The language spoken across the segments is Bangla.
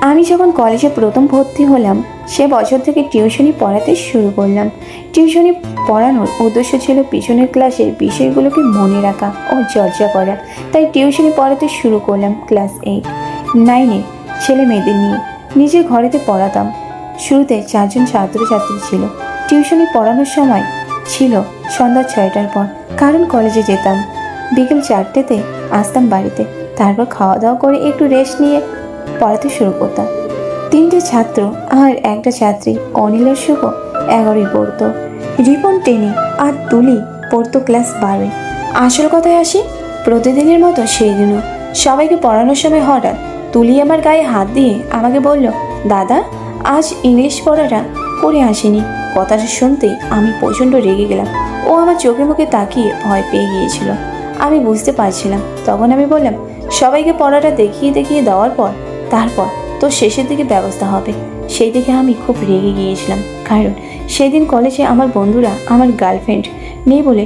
আমি যখন কলেজে প্রথম ভর্তি হলাম সে বছর থেকে টিউশনি পড়াতে শুরু করলাম। টিউশনি পড়ানোর উদ্দেশ্য ছিল পিছনের ক্লাসের বিষয়গুলোকে মনে রাখা ও চর্চা করা। তাই টিউশনি পড়াতে শুরু করলাম ক্লাস 8-9-এ ছেলে মেয়েদের নিয়ে। নিজের ঘরেতে পড়াতাম। শুরুতে 4 জন ছাত্রছাত্রী ছিল। টিউশনি পড়ানোর সময় ছিল সন্ধ্যা 6টার পর, কারণ কলেজে যেতাম। বিকেল 4টেতে আসতাম বাড়িতে। তারপর খাওয়া দাওয়া করে একটু রেস্ট নিয়ে পড়াতে শুরু করতাম। 3টে ছাত্র আর একটা ছাত্রী, অনিলের শুভ 11ই পড়তো, রিপন 10-এ আর তুলি পড়তো ক্লাস 12-এ। আসল কথায় আসি, প্রতিদিনের মতো সেই দিনও সবাইকে পড়ানোর সময় হঠাৎ তুলি আমার গায়ে হাত দিয়ে আমাকে বলল, দাদা আজ ইংলিশ পড়াটা করে আসেনি। কথাটা শুনতেই আমি প্রচণ্ড রেগে গেলাম। ও আমার চোখে মুখে তাকিয়ে ভয় পেয়ে গিয়েছিল। আমি বুঝতে পারছিলাম। তখন আমি বললাম, সবাইকে পড়াটা দেখিয়ে দেখিয়ে দেওয়ার পর তারপর তো শেষের দিকে ব্যবস্থা হবে। সেই দিকে আমি খুব রেগে গিয়েছিলাম, কারণ সেদিন কলেজে আমার বন্ধুরা আমার গার্লফ্রেন্ড নেই বলে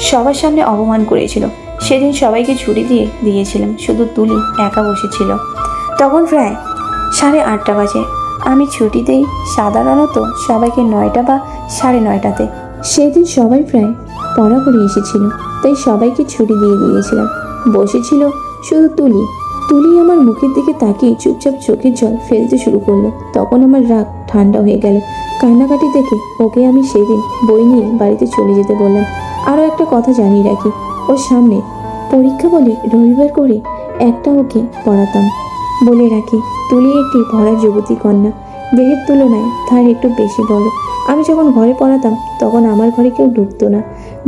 সবার সামনে অপমান করেছিল। সেদিন সবাইকে ছুটি দিয়েছিলাম, শুধু তুলি একা বসেছিল। তখন প্রায় 8:30 বাজে। আমি ছুটি দেই সাধারণত সবাইকে 9টা বা 9:30-তে। সেদিন সবাই প্রায় পড়া করে এসেছিল, তাই সবাইকে ছুটি দিয়ে দিয়েছিলাম। বসেছিল শুধু তুলি আমার মুখের দিকে তাকিয়ে চুপচাপ চোখের জল ফেলতে শুরু করলো। তখন আমার রাগ ঠান্ডা হয়ে গেল। কান্নাকাটি দেখে ওকে আমি সেদিন বই নিয়ে বাড়িতে চলে যেতে বললাম। আরও একটা কথা জানিয়ে রাখি, ওর সামনে পরীক্ষা বলে রবিবার করে একটা ওকে পড়াতাম। বলে রাখি, তুলি একটি ভরা যুবতী কন্যা, দেহের তুলনায় তার একটু বেশি বড়। আমি যখন ঘরে পড়াতাম তখন আমার ঘরে কেউ ঢুকতো না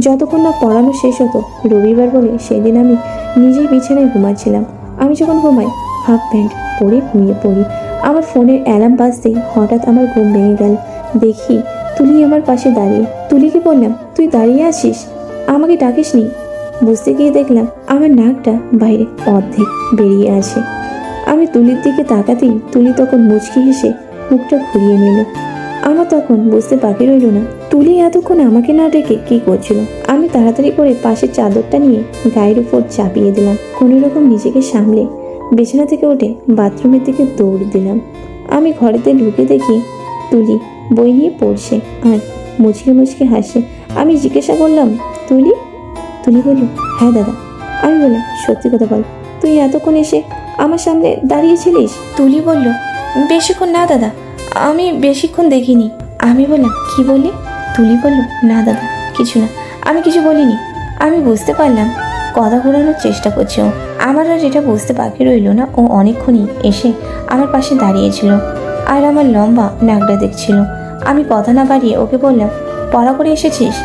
যতক্ষণ না পড়ানো শেষ হতো। রবিবার বলে সেদিন আমি নিজেই বিছানায় ঘুমাচ্ছিলাম। আমি যখন ঘুমাই হাফ প্যান্ট পরে ঘুমিয়ে পড়ি। আমার ফোনের অ্যালার্ম বাজতেই হঠাৎ আমার ঘুম ভেঙে গেল। দেখি তুলি আমার পাশে দাঁড়িয়ে। তুলিকে বললাম, তুই দাঁড়িয়ে আছিস, আমাকে ডাকিসনি? বুঝতে গিয়ে দেখলাম আমার নাকটা বাইরে অর্ধেক বেরিয়ে আছে। আমি তুলির দিকে তাকাতেই তুলি তখন মুচকি হেসে মুখটা ঘুরিয়ে নিল। আমার তখন বুঝতে বাকি রইল না তুলি এতক্ষণ আমাকে না ডেকে কি করছিল। আমি তাড়াতাড়ি করে পাশের চাদরটা নিয়ে গায়ের উপর চাপিয়ে দিলাম। কোনো রকম নিজেকে সামলে বিছানা থেকে উঠে বাথরুমের দিকে দৌড় দিলাম। আমি ঘরেতে ঢুকে দেখি তুলি বই নিয়ে পড়ছে আর মুচকে মুচকে হাসে। আমি জিজ্ঞাসা করলাম, তুলি? তুলি বলল, হ্যাঁ দাদা। আমি বললাম, সত্যি কথা বল, তুই এতক্ষণ এসে আমার সামনে দাঁড়িয়েছিলিস? তুলি বলল, বেশিক্ষণ না দাদা, আমি বেশিক্ষণ দেখিনি। আমি বললাম, কি বললি? তুলি বলল, না দাদা কিছু না, আমি কিছু বলিনি। আমি বুঝতে পারলাম কথা ঘোরানোর চেষ্টা করছে ও। আমার আর এটা বুঝতে বাকি রইল না, ও অনেকক্ষণই এসে আমার পাশে দাঁড়িয়েছিল আর আমার লম্বা নাকটা দেখছিল। আমি কথা না বাড়িয়ে ওকে বললাম, পড়া করে এসেছিস?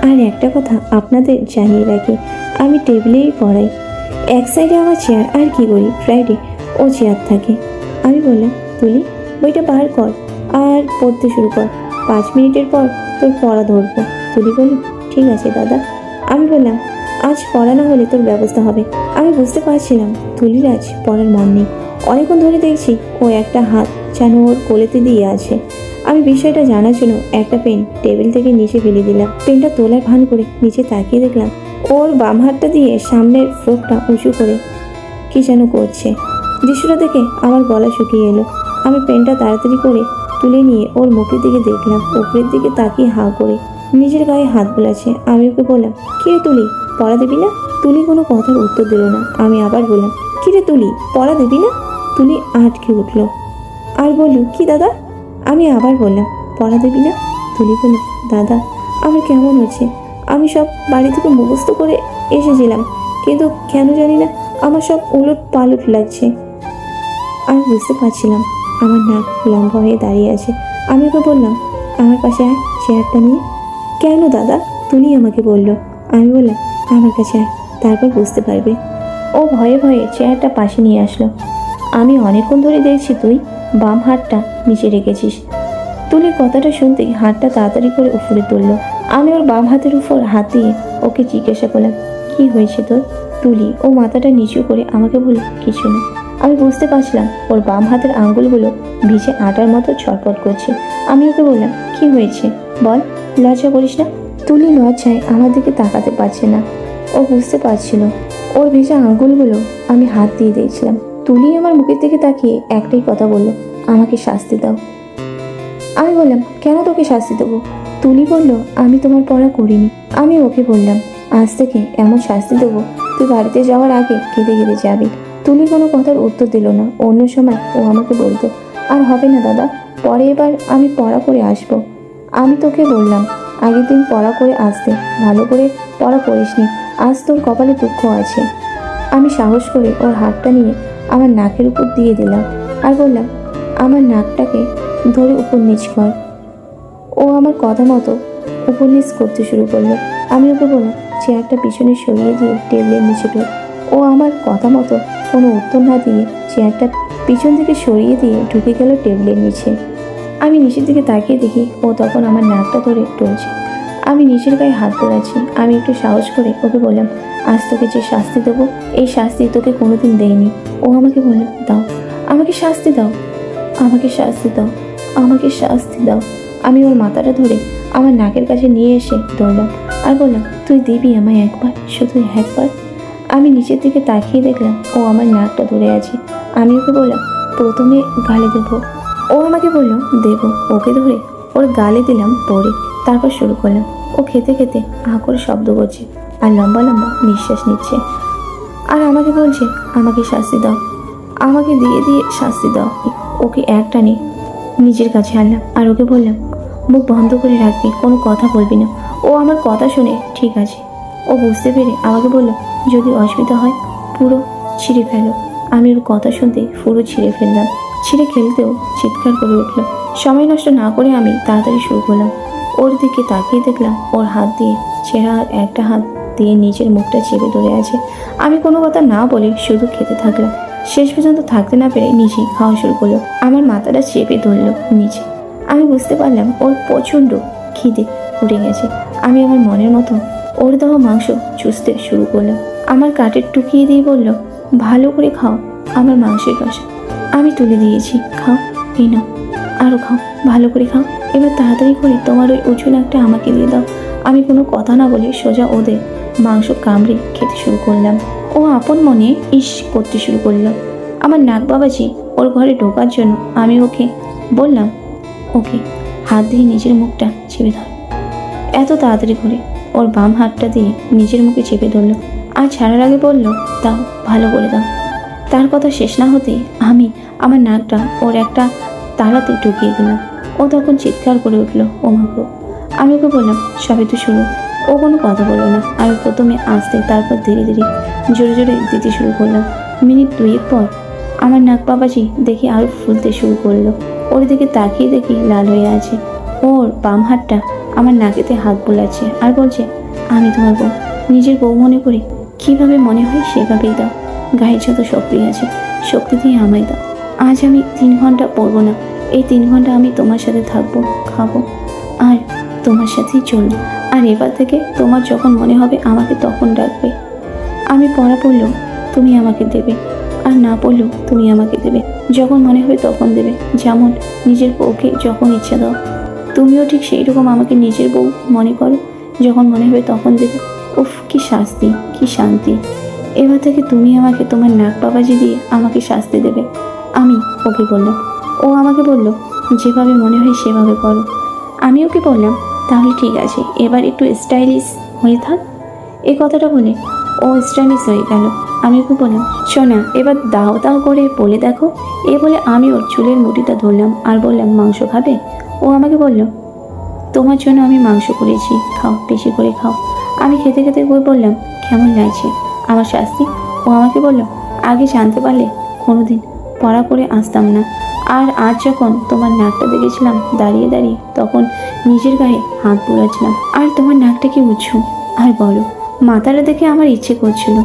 আর একটা কথা আপনাদের জানিয়ে রাখি, আমি টেবিলেই পড়াই। এক সাইডে আমার চেয়ার, আর কি করি, ফ্রাইডে ও চেয়ার থাকে। আমি বললাম, তুলি বইটা বার কর আর পড়তে শুরু কর, 5 মিনিটের পর তোর পড়া ধরবো। তুলি বলল, ঠিক আছে দাদা। আমি বললাম, আজ পড়া না হলে তোর ব্যবস্থা হবে। আমি বুঝতে পারছিলাম তুলির আজ পড়ার মন নেই। অনেকক্ষণ ধরে দেখছি ও একটা হাত যেন ওর কোলেতে দিয়ে আছে। আমি বিষয়টা জানার জন্য একটা পেন টেবিল থেকে নিচে ফেলে দিলাম। পেনটা তোলার ভান করে নিচে তাকিয়ে দেখলাম ওর বাম হাতটা দিয়ে সামনের ফ্রকটা উঁচু করে কি যেন করছে। দৃশ্যটা দেখে আমার গলা শুকিয়ে এলো। আমি পেনটা তাড়াতাড়ি করে তুলে নিয়ে ওর মুখের দিকে দেখলাম, উপরের দিকে তাকিয়ে হাঁ করে নিজের গায়ে হাত বোলাচ্ছে। আমি ওকে বললাম, কিরে তুলি, পড়া দিবি না? তুলি কোনো কথার উত্তর দিল না। আমি আবার বললাম, কিরে তুলি, পড়া দিবি না? তুলি আটকে উঠলো আর বলল, কি দাদা? আমি আবার বললাম, পড়া দিবি না? তুলি বলল, দাদা আমার কেমন হচ্ছে, আমি সব বাড়ি থেকে মুখস্থ করে এসেছিলাম, কিন্তু কেন জানি না আমার সব উলট পালট লাগছে। আমি বুঝতে পারছিলাম আমার নাক লম্বা হয়ে দাঁড়িয়ে আছে। আমি ওকে বললাম, আমার পাশে আয় চেয়ারটা নিয়ে। কেন দাদা? তুলি আমাকে বলল। আমি বললাম, আমার কাছে আয়, তারপর বুঝতে পারবে। ও ভয়ে ভয়ে চেয়ারটা পাশে নিয়ে আসলো। আমি অনেকক্ষণ ধরে দেখছি তুই বাম হাতটা নিচে রেখেছিস। তুলির কথাটা শুনতেই হাতটা তাড়াতাড়ি করে উপরে তুললো। আমি ওর বাম হাতের উপর হাত দিয়ে ওকে জিজ্ঞাসা করলাম, কি হয়েছে তোর? তুলি ও মাথাটা নিচু করে আমাকে বলল, কিছু না। আমি বুঝতে পারছিলাম ওর বাম হাতের আঙ্গুলগুলো ভিজে আটার মতো ছটফট করছে। আমি ওকে বললাম, কি হয়েছে বল, লজ্জা করিস না। তুলি লজ্জায় আমার দিকে তাকাতে পারছে না। ও বুঝতে পারছিল ওর ভেজা আঙ্গুলগুলো আমি হাত দিয়ে দিয়েছিলাম। তুলি আমার মুখের দিকে তাকিয়ে একটাই কথা বলল, আমাকে শাস্তি দাও। আমি বললাম, কেন তোকে শাস্তি দেবো? তুলি বলল, আমি তোমার পড়া করিনি। আমি ওকে বললাম, আজ থেকে এমন শাস্তি দেবো তুই বাড়িতে যাওয়ার আগে কেঁদে কেঁদে যাবি। তুলি কোনো কথার উত্তর দিল না। অন্য সময় ও আমাকে বলতো, আর হবে না দাদা, পরে এবার আমি পড়া করে আসবো। আমি তোকে বললাম আগের দিন পড়া করে আসতে, ভালো করে পড়া করিসনি, আজ তোর কপালে দুঃখ আছে। আমি সাহস করে ওর হাতটা নিয়ে আমার নাকের উপর দিয়ে দিলাম আর বললাম, আমার নাকটাকে ধরে উপর নিচ কর। ও আমার কথা মতো উপর নিচ করতে শুরু করলো। আমি ওকে বললাম, চেয়ারটা পিছনে সরিয়ে দিয়ে টেবিলের নিচে ঢোক। ও আমার কথা মতো কোনো উত্তর না দিয়ে চেয়ারটা পিছন থেকে সরিয়ে দিয়ে ঢুকে গেল টেবিলের নিচে। আমি নিচের দিকে তাকিয়ে দেখি ও তখন আমার নাকটা ধরে টলছে। আমি নিচের গায়ে হাত তোলাচ্ছি। আমি একটু সাহস করে ওকে বললাম, আজ তোকে যে শাস্তি দেবো, এই শাস্তি তোকে কোনোদিন দেয়নি। ও আমাকে বলল, দাও, আমাকে শাস্তি দাও, আমাকে শাস্তি দাও, আমাকে শাস্তি দাও। আমি ওর মাথাটা ধরে আমার নাকের কাছে নিয়ে এসে ধরলাম আর বললাম, তুই দিবি আমায় একবার, শুধু একবার? আমি নিচের দিকে তাকিয়ে দেখলাম ও আমার নাকটা ধরে আছে। আমি ওকে বললাম, প্রথমে গালে দেবো। ও আমাকে বলল, দেবো। ওকে ধরে ওর গালে দিলাম পরে, তারপর শুরু করলাম। ও খেতে খেতে আ করে শব্দ করছে আর লম্বা লম্বা নিঃশ্বাস নিচ্ছে আর আমাকে বলছে, আমাকে শাস্তি দাও, আমাকে দিয়ে দিয়ে শাস্তি দাও। ওকে একটানে নিজের কাছে আনলাম আর ওকে বললাম, মুখ বন্ধ করে রাখবি, কোনো কথা বলবি না। ও আমার কথা শুনে ঠিক আছে। ও বুঝতে পেরে আমাকে বলল, যদি অসুবিধা হয় পুরো ছিঁড়ে ফেলো। আমি ওর কথা শুনতে পুরো ছিঁড়ে ফেললাম। ছিঁড়ে খেলতেও চিৎকার করে উঠলো। সময় নষ্ট না করে আমি তাড়াতাড়ি শুরু করলাম। ওর দিকে তাকিয়ে দেখলাম ওর হাত দিয়ে ছেঁড়া আর একটা হাত দিয়ে নিজের মুখটা চেপে ধরে আছে। আমি কোনো কথা না বলে শুধু খেতে থাকলাম। শেষ পর্যন্ত থাকতে না পেরে নিজেই খাওয়া শুরু করলো। আমার মাথাটা চেপে ধরলো নিচে। আমি বুঝতে পারলাম ওর প্রচণ্ড খিদে উঠে গেছে। আমি আমার মনের মতো ওর দেওয়া মাংস চুষতে শুরু করলাম। আমার কাঠের টুকিয়ে দিয়ে বলল, ভালো করে খাও আমার মাংসের রস, আমি তুলে দিয়েছি, খাও, এই নাও, আরও খাও, ভালো করে খাও। এবার তাড়াতাড়ি করে তোমার ওই উঁচু নাকটা আমাকে দিয়ে দাও। আমি কোনো কথা না বলে সোজা ওদের মাংস কামড়ে খেতে শুরু করলাম। ও আপন মনে ইস করতে শুরু করলো। আমার নাক বাবাজি ওর ঘরে ঢোকার জন্য আমি ওকে বললাম, ওকে হাত দিয়ে নিজের মুখটা চেপে ধর। এত তাড়াতাড়ি করে ওর বাম হাতটা দিয়ে নিজের মুখে চেপে ধরলো আর ছাড়ার আগে বলল, দাও, ভালো করে দাও। তার কথা শেষ না হতেই আমি আমার নাকটা ওর একটা তালাতে ঢুকিয়ে দিলাম। ও তখন চিৎকার করে উঠলো, ও মাগো। আমি ওকে বললাম, সবে তো শুরু। ও কোনো কথা বললো না। আমি প্রথমে আস্তে, তারপর ধীরে ধীরে জোরে জোরে দিতে শুরু করলাম। মিনিট দুয়েক পর আমার নাক বাবাজি দেখি আরও ফুলতে শুরু করলো। ওর দিকে তাকিয়ে দেখি লাল হয়ে আছে। ওর বাম হাতটা আমার নাকেতে হাত বোলাচ্ছে আর বলছে, আমি তোমার বউ, নিজের বউ মনে করি কীভাবে মনে হয় সেভাবেই দাও। গায়ে যত শক্তি আছে শক্তি দিয়ে আমায় দাও। আজ আমি 3 ঘন্টা পড়বো না। এই 3 ঘন্টা আমি তোমার সাথে থাকবো, খাবো আর তোমার সাথেই চলবো। আর এবার থেকে তোমার যখন মনে হবে আমাকে তখন ডাকবে। আমি পড়া পড়লেও তুমি আমাকে দেবে, আর না পড়লেও তুমি আমাকে দেবে। যখন মনে হবে তখন দেবে, যেমন নিজের বউকে যখন ইচ্ছা দাও। তুমিও ঠিক সেই রকম আমাকে নিজের বউ মনে করো, যখন মনে হবে তখন দেবে। উফ, কি শাস্তি, কি শান্তি। এবার থেকে তুমি আমাকে তোমার নাক বাবাজি দিয়ে আমাকে শাস্তি দেবে। আমি ওকে বললাম। ও আমাকে বলল, যেভাবে মনে হয় সেভাবে করো। আমি ওকে বললাম, তাহলে ঠিক আছে, এবার একটু স্টাইলিশ হয়ে থাক। এই কথাটা বলে ও স্টাইলিশ হয়ে গেল। আমি ওকে বললাম, শোনা, এবার দাও দাও করে বলে দেখো। এ বলে আমি ওর চুলের মুঠিটা ধরলাম আর বললাম, মাংস খাবে? ও আমাকে বলল, তোমার জন্য আমি মাংস করেছি, খাও, বেশি করে খাও। আমি খেতে খেতে বললাম, কেমন লাগছে আমার শাস্তি? ও আমাকে বলল, আগে জানতে পারলে কোনোদিন পড়া করে আসতাম না। আর আজ যখন তোমার নাকটা দেখেছিলাম দাঁড়িয়ে দাঁড়িয়ে, তখন নিজের গায়ে হাত বুলাচ্ছিলাম। আর তোমার নাকটা কি উঁচু আর বলো, মাথাটা দেখে আমার ইচ্ছে করছিল।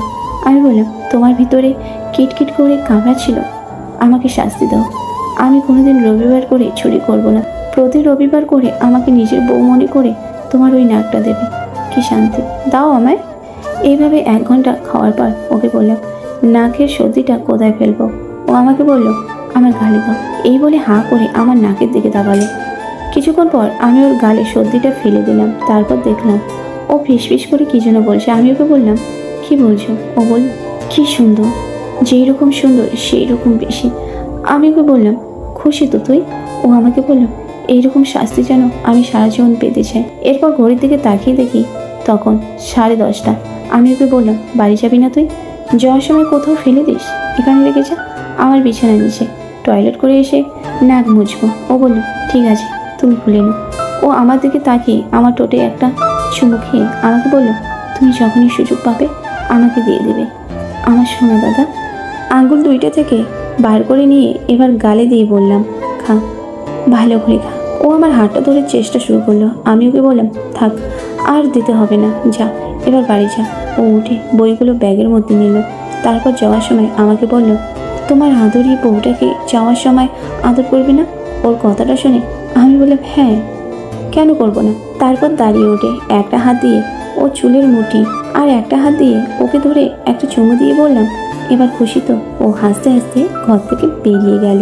আমি বললাম, তোমার ভিতরে কিটকিট করে কামড়াচ্ছিল, আমাকে শাস্তি দাও। আমি কোনোদিন রবিবার করে চুরি করব না। প্রতি রবিবার করে আমাকে নিজের বউ মনে করে তোমার ওই নাকটা দেবে। কি শান্তি, দাও আমায়। এইভাবে 1 ঘন্টা খাওয়ার পর ওকে বললাম, নাকের সর্দিটা কোথায় ফেলবো? ও আমাকে বলল, আমার গালে দাও। এই বলে হাঁ করে আমার নাকের দিকে দাবালো। কিছুক্ষণ পর আমি ওর গালে সর্দিটা ফেলে দিলাম। তারপর দেখলাম ও ফিসফিস করে কি যেন বলছে। আমি ওকে বললাম, কি বলছো? ও বলল, কি সুন্দর, যেই রকম সুন্দর সেই রকম বেশি। আমি ওকে বললাম, খুশি তো তুই? ও আমাকে বলল, এইরকম শাস্তি যেন আমি সারা জীবন পেতে চাই। এরপর ঘড়ির দিকে তাকিয়ে দেখি তখন 10:30। আমি ওকে বললাম, বাড়ি যাবি না তুই? যাওয়ার সময় কোথাও ফেলে দিস, এখানে রেখে যা, আমার বিছানায় নিচে। টয়লেট করে এসে নাক মুছবো। ও বলল, ঠিক আছে, তুমি ভুলে নাও। ও আমার দিকে তাকিয়ে আমার ঠোঁটে একটা চুমু খেয়ে আমাকে বলল, তুমি যখনই সুযোগ পাবে আমাকে দিয়ে দেবে। আমার সোনা দাদা। আঙ্গুল দুইটা থেকে বার করে নিয়ে এবার গালে দিয়ে বললাম, খা, ভালো করে খা। ও আমার হাতটা ধরে চেষ্টা শুরু করলো। আমি ওকে বললাম, থাক, আর দিতে হবে না, যা এবার বাড়ি যা। ও উঠে বইগুলো ব্যাগের মধ্যে নিল। তারপর যাওয়ার সময় আমাকে বলল, তোমার আদরি বউটাকে যাওয়ার সময় আদর করবে না? ওর কথাটা শুনে আমি বললাম, হ্যাঁ, কেন করব না। তারপর দাঁড়িয়ে ওঠে, একটা হাত দিয়ে ও চুলের মুঠি আর একটা হাত দিয়ে ওকে ধরে একটা চুমু দিয়ে বললাম, এবার খুশি তো? ও হাসতে হাসতে ঘর থেকে বেরিয়ে গেল।